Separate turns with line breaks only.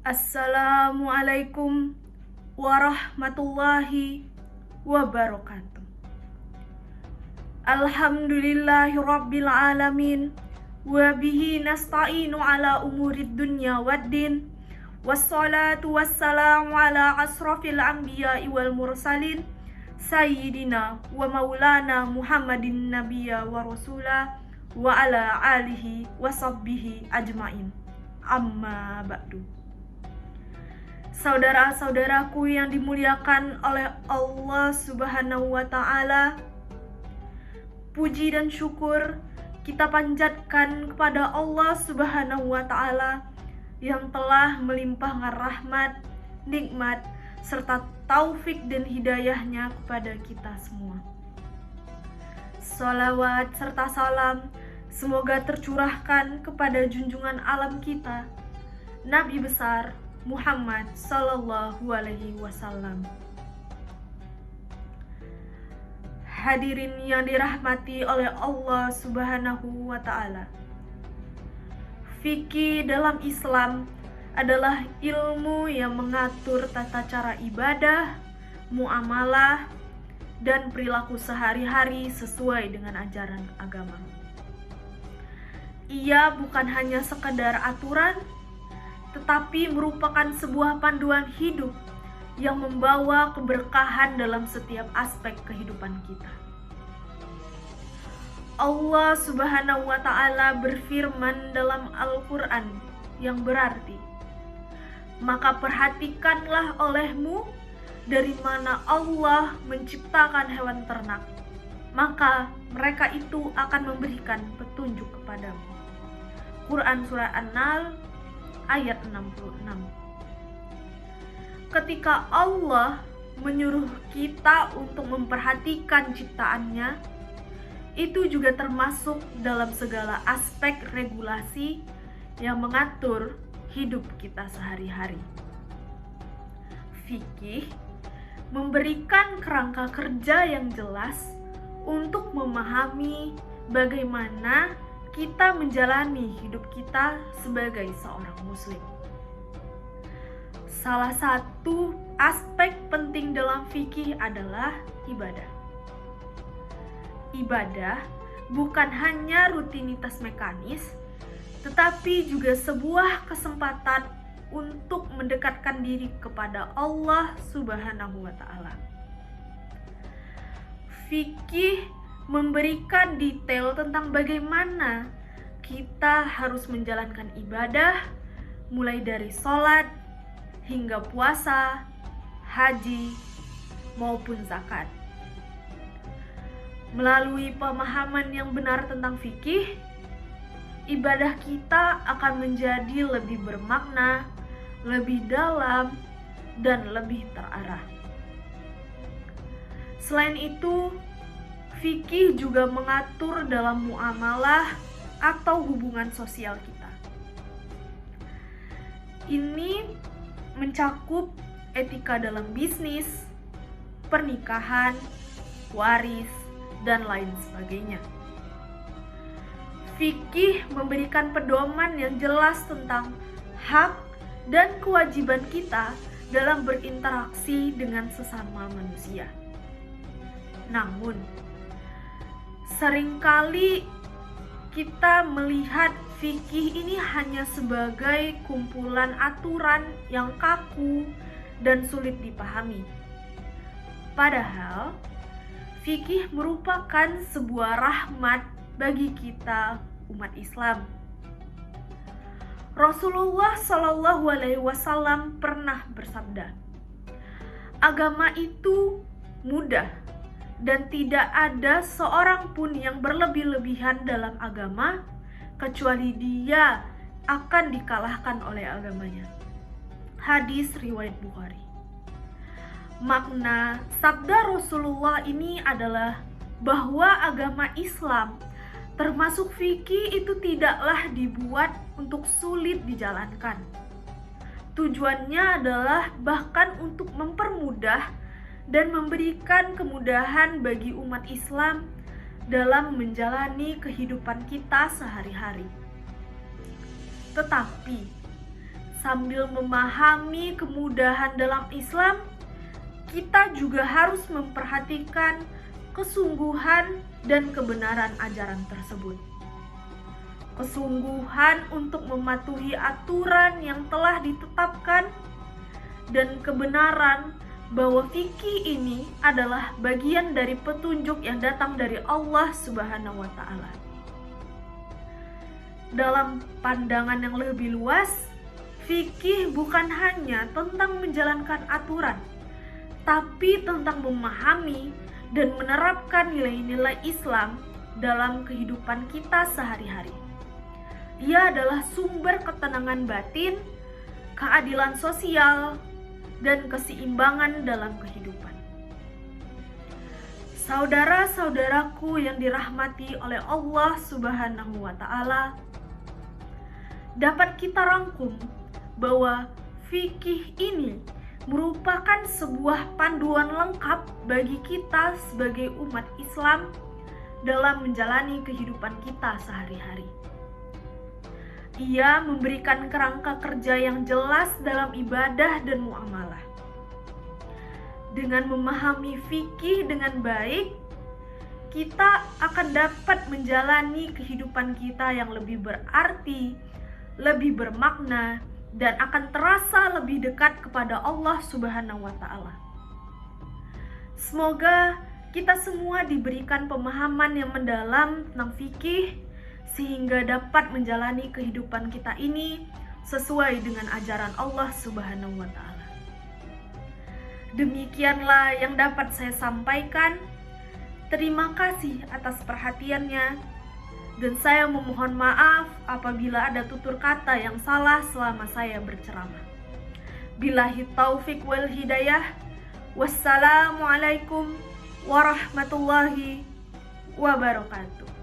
Assalamualaikum warahmatullahi wabarakatuh. Alhamdulillahirabbil alamin wa bihi nasta'inu ala umurid dunya waddin. Wassalatu wassalamu ala asrafil anbiya'i wal mursalin sayyidina wa maulana Muhammadin nabiyya wa rasula wa ala alihi wa sahbihi ajmain. Amma ba'du. Saudara-saudaraku yang dimuliakan oleh Allah Subhanahu wa Ta'ala, puji dan syukur kita panjatkan kepada Allah Subhanahu wa Ta'ala yang telah melimpahkan rahmat, nikmat, serta taufik dan hidayahnya kepada kita semua. Salawat serta salam semoga tercurahkan kepada junjungan alam kita, Nabi besar Muhammad Sallallahu Alaihi Wasallam. Hadirin yang dirahmati oleh Allah Subhanahu wa Ta'ala, fikih dalam Islam adalah ilmu yang mengatur tata cara ibadah, muamalah, dan perilaku sehari-hari sesuai dengan ajaran agama. Ia bukan hanya sekedar aturan, tetapi merupakan sebuah panduan hidup yang membawa keberkahan dalam setiap aspek kehidupan kita. Allah Subhanahu wa Ta'ala berfirman dalam Al-Quran yang berarti, "Maka perhatikanlah olehmu dari mana Allah menciptakan hewan ternak, maka mereka itu akan memberikan petunjuk kepadamu." Quran Surah An-Nahl ayat 66. Ketika Allah menyuruh kita untuk memperhatikan ciptaannya, itu juga termasuk dalam segala aspek regulasi yang mengatur hidup kita sehari-hari. Fikih memberikan kerangka kerja yang jelas untuk memahami bagaimana kita menjalani hidup kita sebagai seorang muslim. Salah satu aspek penting dalam fikih adalah ibadah. Ibadah bukan hanya rutinitas mekanis, tetapi juga sebuah kesempatan untuk mendekatkan diri kepada Allah Subhanahu wa Ta'ala. Fikih memberikan detail tentang bagaimana kita harus menjalankan ibadah, mulai dari sholat hingga puasa, haji, maupun zakat. Melalui pemahaman yang benar tentang fikih, ibadah kita akan menjadi lebih bermakna, lebih dalam, dan lebih terarah. Selain itu, fikih juga mengatur dalam muamalah atau hubungan sosial kita. Ini mencakup etika dalam bisnis, pernikahan, waris, dan lain sebagainya. Fikih memberikan pedoman yang jelas tentang hak dan kewajiban kita dalam berinteraksi dengan sesama manusia. Namun, seringkali kita melihat fikih ini hanya sebagai kumpulan aturan yang kaku dan sulit dipahami. Padahal, fikih merupakan sebuah rahmat bagi kita umat Islam. Rasulullah Shallallahu Alaihi Wasallam pernah bersabda, "Agama itu mudah, dan tidak ada seorang pun yang berlebih-lebihan dalam agama, kecuali dia akan dikalahkan oleh agamanya." Hadis riwayat Bukhari. Makna sabda Rasulullah ini adalah bahwa agama Islam, termasuk fikih, itu tidaklah dibuat untuk sulit dijalankan. Tujuannya adalah bahkan untuk mempermudah dan memberikan kemudahan bagi umat Islam dalam menjalani kehidupan kita sehari-hari. Tetapi sambil memahami kemudahan dalam Islam, kita juga harus memperhatikan kesungguhan dan kebenaran ajaran tersebut. Kesungguhan untuk mematuhi aturan yang telah ditetapkan, dan kebenaran bahwa fikih ini adalah bagian dari petunjuk yang datang dari Allah Subhanahu wa Ta'ala. Dalam pandangan yang lebih luas, fikih bukan hanya tentang menjalankan aturan, tapi tentang memahami dan menerapkan nilai-nilai Islam dalam kehidupan kita sehari-hari. Ia adalah sumber ketenangan batin, keadilan sosial, dan keseimbangan dalam kehidupan. Saudara-saudaraku yang dirahmati oleh Allah Subhanahu wa Ta'ala, dapat kita rangkum bahwa fikih ini merupakan sebuah panduan lengkap bagi kita sebagai umat Islam dalam menjalani kehidupan kita sehari-hari. Ia memberikan kerangka kerja yang jelas dalam ibadah dan muamalah. Dengan memahami fikih dengan baik, kita akan dapat menjalani kehidupan kita yang lebih berarti, lebih bermakna, dan akan terasa lebih dekat kepada Allah Subhanahu wa Ta'ala. Semoga kita semua diberikan pemahaman yang mendalam tentang fikih, sehingga dapat menjalani kehidupan kita ini sesuai dengan ajaran Allah Subhanahu wa Ta'ala. Demikianlah yang dapat saya sampaikan. Terima kasih atas perhatiannya, dan saya memohon maaf apabila ada tutur kata yang salah selama saya berceramah. Billahi taufik wal hidayah. Wassalamualaikum warahmatullahi wabarakatuh.